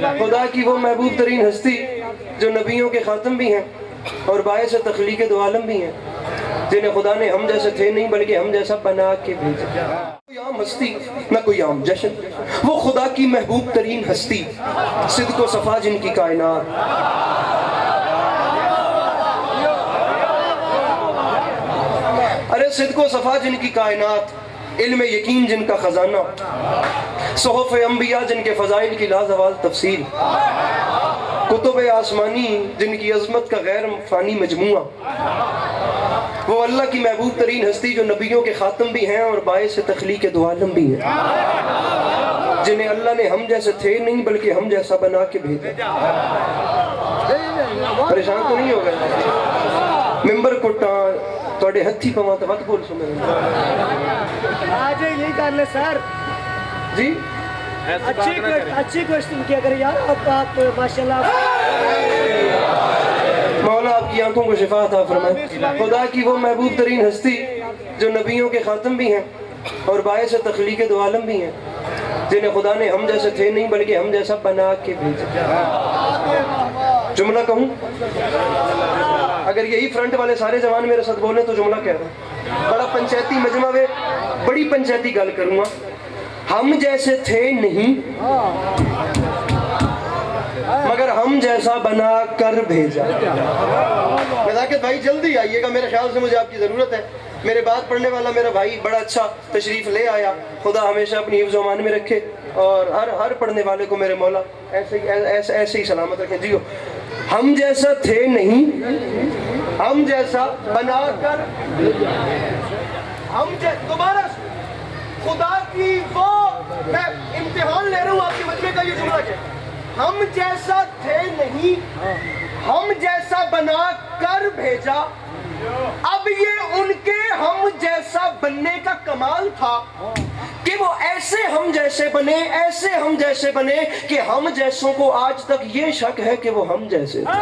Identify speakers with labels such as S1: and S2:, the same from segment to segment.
S1: خدا کی وہ محبوب ترین ہستی جو نبیوں کے خاتم بھی ہیں اور باعث تخلیق دو عالم بھی ہیں، جنہیں خدا نے ہم جیسے تھے نہیں بلکہ ہم جیسا بنا کے بھیجا۔ کوئی عام ہستی نہ کوئی عام جشن، وہ خدا کی محبوب ترین ہستی، صدق و صفا جن کی کائنات۔ ارے صدق و صفا جن کی کائنات، علم یقین جن کا خزانہ، صحف انبیاء جن کے فضائل کی لازوال تفصیل، کتب آسمانی جن کی عظمت کا غیر فانی مجموعہ، وہ اللہ کی محبوب ترین ہستی جو نبیوں کے خاتم بھی ہیں اور باعث تخلیق دو عالم بھی ہیں، جنہیں اللہ نے ہم جیسے تھے نہیں بلکہ ہم جیسا بنا کے بھیجا۔ پریشان تو نہیں ہو گئے؟ ممبر کٹا توڑے ہتھی پواں تو وقت بول سنے
S2: آج یہی کر لے سر
S1: جی
S2: اچھی کوششن کیا کریں یار، آپ ماشاءاللہ
S1: مولا آپ کی آنکھوں کو شفا عطا فرمائے۔ خدا کی وہ محبوب ترین ہستی جو نبیوں کے خاتم بھی ہیں اور باعث تخلیق دو عالم بھی ہیں، جنہیں خدا نے ہم جیسے تھے نہیں بلکہ ہم جیسا بنا کے بھیجا۔ جملہ کہوں؟ اگر یہی فرنٹ والے سارے جوان میرے ساتھ بولیں تو جملہ کہہ رہا ہوں، بڑا پنچایتی مجمع میں بڑی پنچایتی گل کروں گا۔ ہم جیسے تھے نہیں مگر ہم جیسا بنا کر بھیجا۔ نزاکت بھائی جلدی آئیے گا، میرے خیال سے مجھے آپ کی ضرورت ہے۔ میرے بات پڑھنے والا میرا بھائی بڑا اچھا تشریف لے آیا، خدا ہمیشہ اپنی حفظ و امان میں رکھے اور ہر پڑھنے والے کو میرے مولا ایسے ہی سلامت رکھیں۔ جی ہم جیسا تھے نہیں، ہم جیسا بنا کر، دوبارہ خدا کی وہ، میں امتحان لے رہا ہوں آپ کے مجمع کا، یہ جملہ کیا؟ ہم جیسا تھے نہیں، ہم جیسا بنا کر بھیجا۔ اب یہ ان کے ہم جیسا بننے کا کمال تھا کہ وہ ایسے ہم جیسے بنے، ایسے ہم جیسے بنے کہ ہم جیسوں کو آج تک یہ شک ہے کہ وہ ہم جیسے تھے۔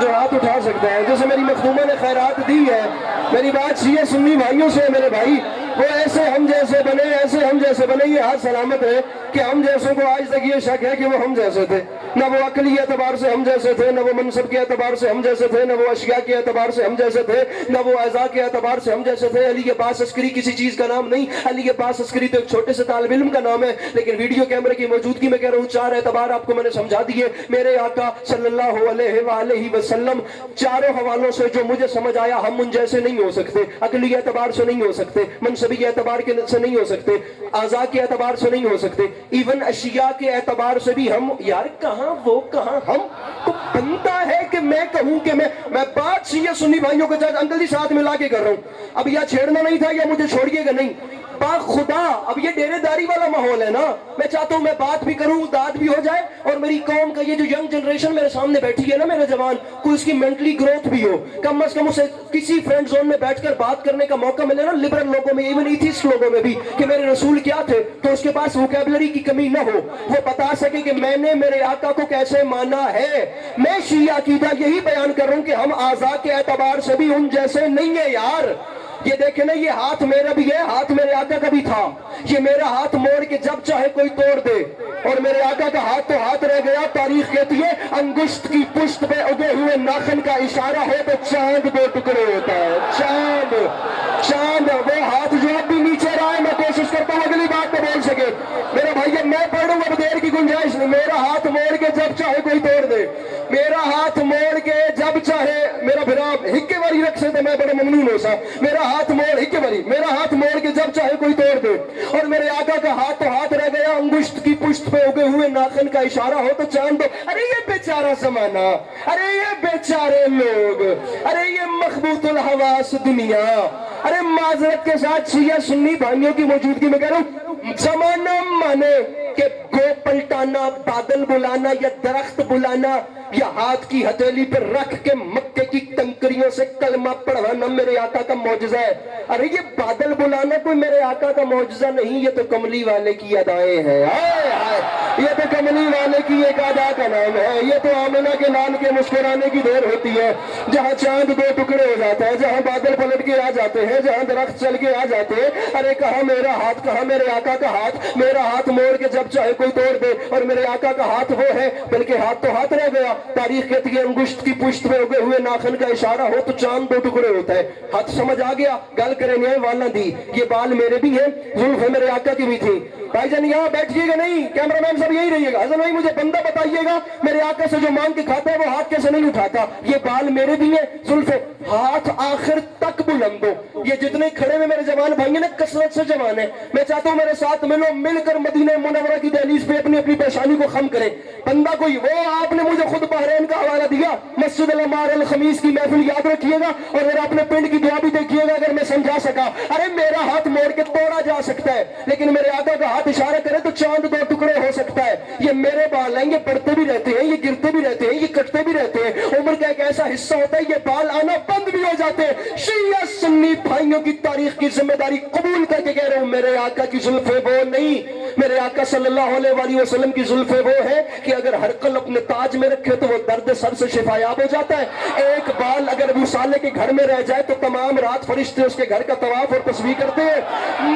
S1: جو ہاتھ اٹھا سکتا ہے، جیسے میری مخدومہ نے خیرات دی ہے، میری بات شیعہ سنی بھائیوں سے، میرے بھائی وہ ایسے ہم جیسے بنے، ایسے ہم جیسے بنے، یہ ہاتھ سلامت ہے کہ ہم جیسوں کو آج تک یہ شک ہے کہ وہ ہم جیسے تھے۔ نہ وہ عقلی اعتبار سے ہم جیسے تھے، نہ وہ منصب کے اعتبار سے ہم جیسے تھے، نہ وہ اشیاء کے اعتبار سے ہم جیسے تھے، نہ وہ اعضاء کے اعتبار سے ہم جیسے تھے۔ علی عباس عسکری کسی چیز کا نام نہیں، علی عباس عسکری تو ایک چھوٹے سے طالب علم کا نام ہے، لیکن ویڈیو کیمرے کی موجودگی میں کہہ رہا ہوں، چار اعتبار آپ کو میں نے سمجھا دیے۔ میرے آقا صلی اللہ علیہ وآلہ وسلم چاروں حوالوں سے جو مجھے سمجھ آیا، ہم ان جیسے نہیں ہو سکتے، عقلی اعتبار سے نہیں ہو سکتے، منصبی اعتبار سے نہیں ہو سکتے، اعضاء کے اعتبار سے نہیں ہو سکتے، ایون اشیاء کے اعتبار سے بھی ہم، یار کہاں وہ کہاں ہم، تو بنتا ہے کہ میں کہوں کہ میں بات شیعہ سنی بھائیوں کے ساتھ انکل جی ساتھ ملا کے کر رہا ہوں، اب یا چھیڑنا نہیں تھا یا مجھے چھوڑیے گا نہیں، با خدا اب یہ ڈیرے داری والا ماحول ہے نا، میں چاہتا ہوں میں بات بھی کروں، داد بھی ہو جائے، اور میری قوم کا یہ جو ینگ جنریشن میرے سامنے بیٹھی ہے نا، میرے جوان کو اس کی مینٹلی گروتھ بھی ہو، کم از کم اسے کسی فرینڈ زون میں بیٹھ کر بات کرنے کا موقع ملے نا، لبرل لوگوں میں، ایون ایتھیسٹ لوگوں میں بھی، کہ میرے رسول کیا تھے، تو اس کے پاس ووکیبلری کی کمی نہ ہو، وہ بتا سکے کہ میں نے میرے آقا کو کیسے مانا ہے۔ میں شیعہ عقیدہ یہی بیان کر رہا ہوں کہ ہم اعضاء کے اعتبار سے بھی ان جیسے نہیں ہیں یار۔ یہ دیکھیں نا، یہ ہاتھ میرا بھی ہے، ہاتھ میرے آقا کا بھی تھا، یہ میرا ہاتھ موڑ کے جب چاہے کوئی توڑ دے، اور میرے آقا کا ہاتھ تو ہاتھ رہ گیا۔ تاریخ کہتی ہے انگشت کی پشت پہ اگے ہوئے ناخن کا اشارہ ہو تو چاند دو ٹکڑے ہوتا ہے، چاند وہ ہاتھ جو اب بھی نیچے رہا ہے، میں کوشش کرتا ہوں اگلی بات پہ بول سکے میرا بھائی، میں پڑھوں اب دیر کی گنجائش نہیں، میرا ہاتھ موڑ کے جب چاہے کوئی توڑ دے، میرا ہاتھ موڑ کے جب چاہے، میرا بھرا ہکے والی رکھ سے تو میں بڑا ممنون ہو سا، میرا ہاتھ موڑ ہکے والی، میرا ہاتھ موڑ کے جب چاہے کوئی توڑ دے، اور میرے آقا کا ہاتھ تو ہاتھ رہ گیا، انگشت کی پشت پہ اگے ہوئے ناخن کا اشارہ ہو تو چاند دو۔ ارے یہ بیچارہ زمانہ، ارے یہ بیچارے لوگ، ارے یہ مخبوط الحواس دنیا، ارے معذرت کے ساتھ شیعہ سنی بھائیوں کی موجودگی میں کہہ رہا ہوں، زمانہ مانے کہ گو پلٹانا، بادل بلانا یا درخت بلانا یا ہاتھ کی ہتھیلی پر رکھ کے مکے کی کنکریوں سے کلمہ پڑھوانا میرے آقا کا معجزہ ہے۔ ارے یہ بادل بلانا کوئی میرے آقا کا معجزہ نہیں، یہ تو کملی والے کی ادائیں ہیں۔ ये तो कमली वाले की एक अदा का नाम है, ये तो आमिना के लाल के मुस्कुराने की देर होती है, जहाँ चांद दो टुकड़े हो जाता है, जहाँ बादल पलट के आ जाते हैं, जहाँ दरख्त चल के आ जाते हैं। अरे कहाँ मेरा हाथ, कहाँ मेरे आका का हाथ? मेरा हाथ मोड़ के जब चाहे कोई तोड़ दे, और मेरे आका का हाथ वो है, बल्कि हाथ तो हाथ रह गया। तारीख कहती है अंगुष्ठ की पुष्ट में उगे हुए नाखन का इशारा हो तो चांद दो टुकड़े होता है। हाथ समझ आ गया? गल करें न्याय वाला दी, ये बाल मेरे भी हैं, जुल्फ मेरे आका की भी थी। भाईजान यहाँ बैठिएगा नहीं, कैमरामैन सब यही रहिएगा। हसन भाई मुझे बंदा बताइएगा, मेरे आका से जो मांग के खाता है वो हाथ कैसे नहीं उठाता? ये बाल मेरे भी हैं, जुल्फे हाथ आखिर तक बुलंद हो। ये जितने खड़े में मेरे जवान भाई हैं ना, कसरत से जवान है। मैं चाहता हूँ मेरे साथ मिलो, मिलकर मदीना मुनव्वरा की दहलीज पे अपनी अपनी परेशानी को खम करें। बंदा कोई वो, आपने मुझे खुद बहरैन का हवाला दिया, मस्जिद अल-अमार अल-खमीस की महफिल याद रखिएगा, और मेरा अपने पिंड की दुआ भी देखिएगा अगर मैं समझा सका। अरे मेरा हाथ मोड़ के तोड़ा जा सकता है, लेकिन मेरे आका का हाथ इशारा करे तो चांद दो टुकड़े हो सकता है। ये मेरे बाल हैं, ये बढ़ते भी रहते हैं, ये गिरते भी रहते हैं, ये कटते भी रहते हैं। उम्र का एक ऐसा हिस्सा होता है ये बाल आना बंद भी हो जाते हैं। शिया सुन्नी भाइयों की तारीख की जिम्मेदारी कबूल करके कह रहा हूं, मेरे आका की जुल्फे वो नहीं, मेरे आका सल्लल्लाहु अलैहि वसल्लम की जुल्फे वो है कि अगर हर कल अपने ताज में रखे तो वो दर्द सर से शिफायाब हो जाता है। एक बाल अगर अबू साले के घर में रह जाए तो तमाम रात फरिश्ते उसके घर का तवाफ और तस्बीह करते हैं।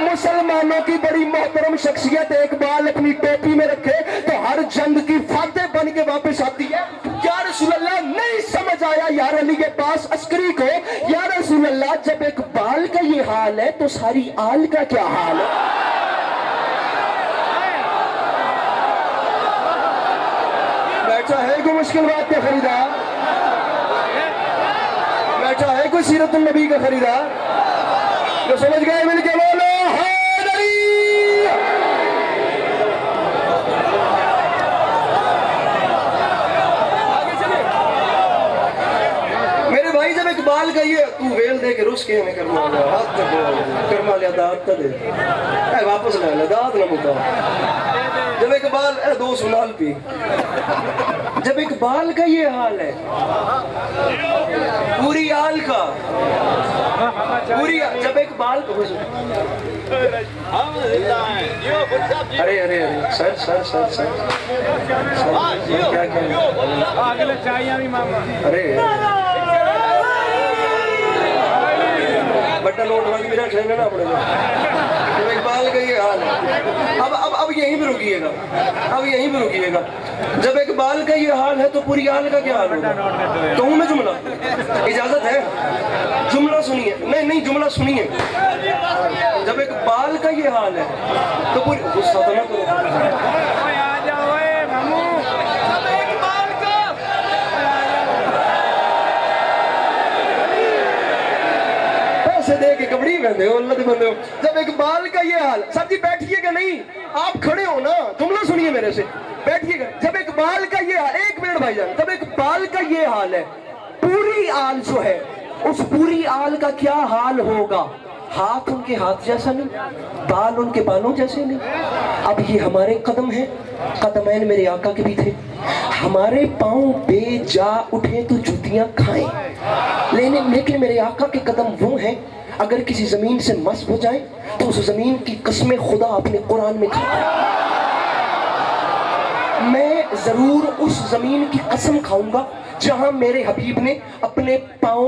S1: मुसलमानों की बड़ी मोहतरम शख्सियत एक बाल अपनी टोपी में रखे तो हर जंग की फातेह बन के वापस आती है। या रसूल अल्लाह, नहीं समझ आया यार अली के पास अस्करी को, या रसूल अल्लाह जब एक बाल का ये हाल है तो सारी आल का क्या हाल है? बैठा है कोई मुश्किल बात का खरीदार, बैठा है कोई सीरत नबी का खरीदार जो समझ गए? मिलके बोलो हैदरी। मेरे भाई जब इकबाल का ये तू वेल दे के रुस के हमें करना हाथ करवा लिया दाद तो दे वापस ले ले दाद ना मुका। जब इकबाल दो सुनाल पी, जब इकबाल का ये हाल है, पूरी आल का पूरी, जब इकबाल अरे अरे अरे सर सर सर सर क्या क्या अरे बट्टा नोट वाली मेरा ट्रेन है ना अपने तो इकबाल का ये हाल है। अब यहीं पे रुकिएगा, अब यहीं पे रुकिएगा। जब इकबाल का ये हाल है तो पूरी आल का क्या हाल होगा? कहूँ मैं जुमला? इजाजत है? जुमला सुनिए। नहीं नहीं जुमला सुनिए। जब इकबाल का ये हाल है तो पूरी, गुस्सा तो ना करो, दे के कपड़ी पहनते हो, अल्लाह बंदे हो। जब इकबाल का ये हाल, सब जी बैठिएगा नहीं, आप खड़े हो ना, जुमला सुनिए मेरे से, बैठिएगा। जब इकबाल का ये हाल, एक मिनट भाईजान, जब इकबाल का ये हाल है, पूरी आल जो है, उस पूरी आल का क्या हाल होगा? हाथ उनके हाथ जैसा नहीं, बाल उनके बालों जैसे नहीं। अब ये हमारे कदम हैं, कदमैन मेरे आका के भी थे। हमारे पांव बेजा उठे तो जूतियां खाएं, लेकिन मेरे आका के कदम वो हैं, अगर किसी जमीन से मस हो जाए तो उस जमीन की कसमें खुदा अपने कुरान में खाता है। मैं जरूर उस जमीन की कसम खाऊंगा जहां मेरे हबीब ने अपने पांव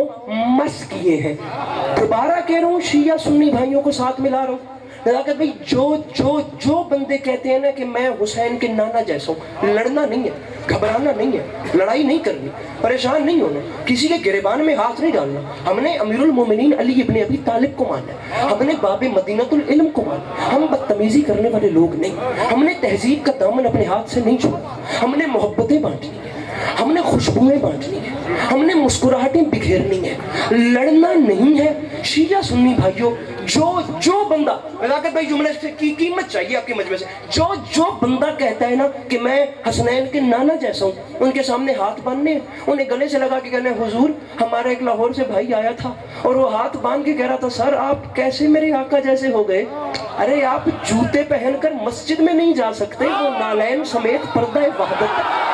S1: मस किए हैं। दोबारा कह रहा हूँ, शिया सुन्नी भाइयों को साथ मिला रहा हूँ, नज़ाकत भाई, जो बंदे कहते हैं ना कि मैं हुसैन के नाना जैसा हूँ, लड़ना नहीं है, घबराना नहीं है, लड़ाई नहीं करनी, परेशान नहीं होना, किसी के गिरेबान में हाथ नहीं डालना। हमने अमीरुल मोमिनीन अली इब्ने अबी तालिब को माना है, हमने बाबे मदीनतुल इल्म को माना। हम बदतमीजी करने वाले लोग नहीं, हमने तहजीब का दामन अपने हाथ से नहीं छोड़ा, हमने मोहब्बतें बांटनी है, हमने खुशबुएं बांटनी है, हमने मुस्कुराहटें बिखेरनी है, लड़ना नहीं है। शिया सुन्नी भाइयों, जो बंदा, नज़ाकत भाई जुमले की कीमत चाहिए आपके मजमे से, जो बंदा कहता है ना कि मैं हसनैन के नाना जैसा हूँ, उनके सामने हाथ बांधने, उन्हें गले से लगा के कहने, हुजूर हमारा एक लाहौर से भाई आया था और वो हाथ बांध के कह रहा था, सर आप कैसे मेरे आका जैसे हो गए? अरे आप जूते पहनकर मस्जिद में नहीं जा सकते, वो नालैन समेत पर्दा वहदत।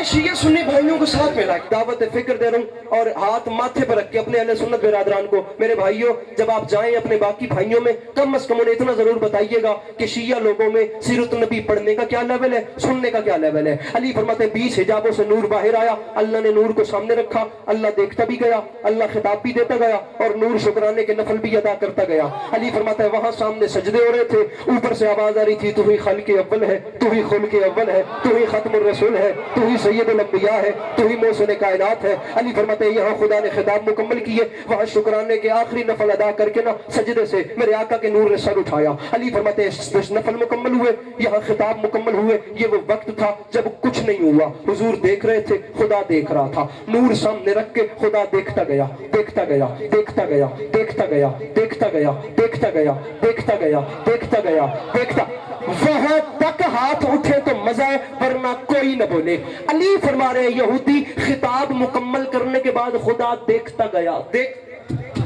S1: शिया सुन्नी भाइयों को साथ में ला दावत फिक्र दे रहा हूँ और हाथ माथे पर रख के अपने अहले सुन्नत बिरादरान को, मेरे भाइयों जब आप जाएं अपने बाकी भाइयों में कम से कम उन्हें इतना जरूर बताइएगा कि शिया लोगों में सीरत नबी पढ़ने का क्या लेवल है, सुनने का क्या लेवल है। अली फरमाते हैं 20 हिजाबों से नूर बाहर आया, अल्लाह ने नूर को सामने रखा, अल्लाह देखता भी गया, अल्लाह खिताब भी देता गया और नूर शुक्राने के नफल भी अदा करता गया। अली फरमाता है वहां सामने सजदे हो रहे थे, ऊपर से आवाज आ रही थी, तू ही खल्क़े अव्वल है, तू ही खुल्क़े अव्वल है, तू ही खत्मुर रसूल है, तू ही सैयदुल अंबिया है, तू ही मौसम कायनात है। अली फरमाते हैं यहाँ खुदा ने खिताब मुकम्मल किए, वहां शुक्राने के आखिरी नफल अदा करके ना सजदे से मेरे आका के नूर ने सर उठाया। अली फरमाते हैं नफल मुकम्मल हुए, यहाँ खिताब मुकम्मल हुए। ये वो वक्त था जब कुछ नहीं हुआ, हुजूर देख रहे थे, खुदा देख रहा था, नूर सामने रख के खुदा देखता गया, देखता गया, देखता गया, देखता गया, देखता गया, देखता गया, देखता गया, देखता गया, देखता वहां तक हाथ उठे तो मजा है वरना कोई न बोले। अली फरमा रहे यहूदी खिताब मुकम्मल करने के बाद खुदा देखता गया, देख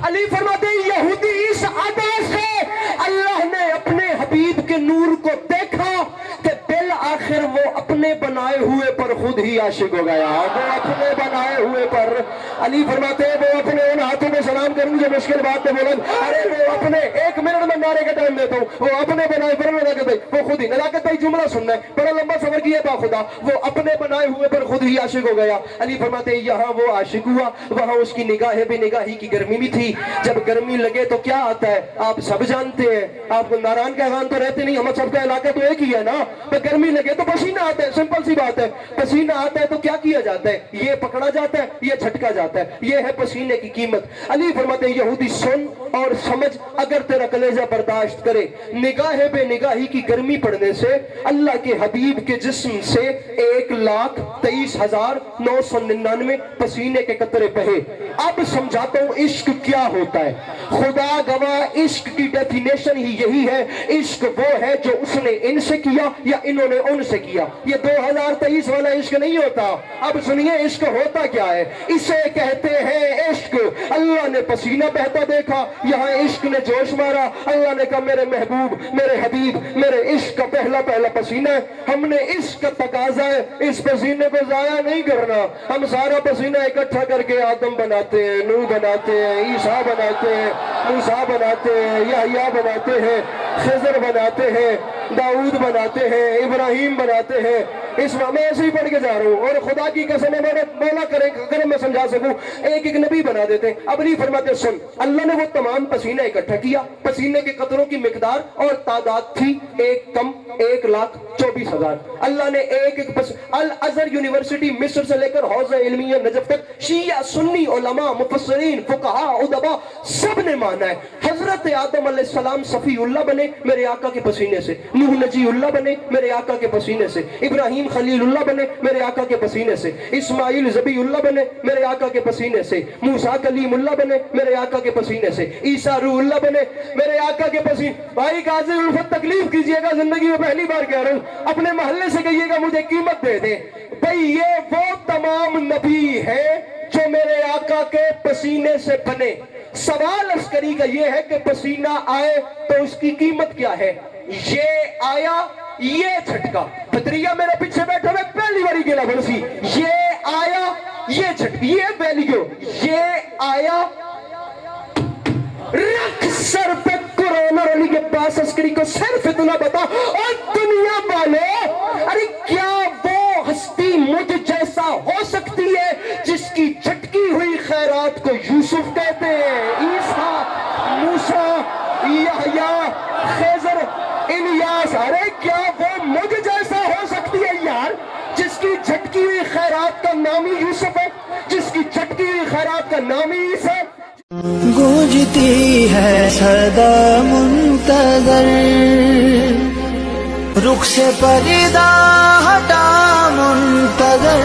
S1: अली फरमाते यहूदी इस अदा से अल्लाह ने अपने हबीब के नूर को देखा कि बिल आखिर वो अपने बनाए हुए पर खुद ही आशिक हो गया, वो अपने बनाए हुए पर। अली फरमाते हैं वो अपने उन हाथों में सलाम करूंगी जो मुश्किल बात में बोलन, अरे वो अपने 1 मिनट में नारे का टाइम देता हूँ, वो अपने बनाए पर नजाकत वो खुद ही नजाकत जुमला सुनना है, बड़ा लंबा सफर किया था खुदा, वो अपने बनाए हुए पर खुद ही आशिक हो गया। अली फरमाते हैं यहाँ वो आशिक हुआ, वहां उसकी निगाहें भी निगाही की गर्मी भी थी। जब गर्मी लगे तो क्या आता है आप सब जानते हैं, आप नारायण का ऐवान तो रहते नहीं, हम सबका इलाका तो एक ही है ना, तो गर्मी लगे तो पसीना आता है, सिंपल सी बात है, पसीना आता है तो क्या किया जाता है, ये पकड़ा जाता है, ये झटका जाता है, ये है पसीने की कीमत। अली फरमाते हैं यहूदी सुन और समझ, अगर तेरा कलेजा बर्दाश्त करे, निगाहे बे निगाही की गर्मी पड़ने से अल्लाह के हबीब के जिस्म से 1,23,999 पसीने के कतरे बहे। अब समझाता हूं इश्क क्या होता है। खुदा गवाह इश्क की डेफिनेशन ही यही है, इश्क वो है जो उसने इनसे किया या इन्होंने उनसे किया, ये 2023 वाला इश्क नहीं होता। अब सुनिए इश्क होता क्या है, इसे कहते हैं इश्क। अल्लाह ने पसीना बहता देखा, यहाँ इश्क ने जोश मारा, अल्लाह ने कहा मेरे महबूब, मेरे हबीब, मेरे इश्क का पहला पहला पसीना है, हमने इश्क का तकाजा है, इस पसीने को जाया नहीं करना। हम सारा पसीना इकट्ठा करके आदम बनाते हैं, नूह बनाते हैं, ईसा बनाते हैं, मूसा बनाते हैं, यहया बनाते हैं, खिज़र बनाते हैं, दाऊद बनाते हैं, इब्राहिम बनाते हैं। इस मैं ऐसे ही पढ़ के जा रहा हूँ और खुदा की कसम है, मैंने बोला करें अगर मैं समझा सकूं, एक एक नबी बना देते हैं। अब नहीं फरमाते सुन, अल्लाह ने वो तमाम पसीना इकट्ठा किया, पसीने के कतरों की मिकदार और तादाद थी एक कम 1,24,000। अल्लाह ने एक एक अल अजहर यूनिवर्सिटी मिस्र से लेकर हौज़ा इल्मिया नजफ तक शिया सुन्नी उलमा मुफस्सिरीन फुकहा उदबा सब ने माना है हजरत आदम अलैहिस्सलाम सफीउल्लाह बने मेरे आका के पसीने से, नूह नजीउल्लाह बने मेरे आका के पसीने से, इब्राहिम खलीलुल्लाह बने मेरे आका के पसीने से, इस्माइल ज़बीउल्लाह बने मेरे आका के पसीने से, मूसा कलीमुल्लाह बने मेरे आका के पसीने से, ईसा रूहुल्लाह बने मेरे आका के पसीने। भाई काज़ी उल्फत तकलीफ कीजिएगा, जिंदगी में पहली बार कह रहा हूँ, अपने मोहल्ले से कहिएगा मुझे कीमत दे दे। भाई ये वो तमाम नबी है जो मेरे आका के पसीने से बने। सवाल अस्करी का ये है कि पसीना आए तो उसकी कीमत क्या है। ये आया, ये झटका, बदरिया मेरे पीछे बैठे हुए पहली बारी गिला बरसी, ये आया, ये झटका, ये वैल्यू, ये आया, रख सर पे कोरोना अली के पास अस्करी को सिर्फ इतना बता और दुनिया वाले, अरे क्या वो हस्ती मुझ जैसा हो सकती है जिसकी झटकी हुई खैरात को यूसुफ कहते हैं, ईसा, मूसा, यहया, खिज़र, इलियास, अरे क्या वो मुझ जैसा हो सकती है यार जिसकी झटकी हुई खैरात का नाम ही यूसुफ है, जिसकी झटकी हुई खैरात का नाम ही ईसा है।
S3: गूंजती है सदा मुंतज़र, रुख से पर्दा हटा मुंतज़र।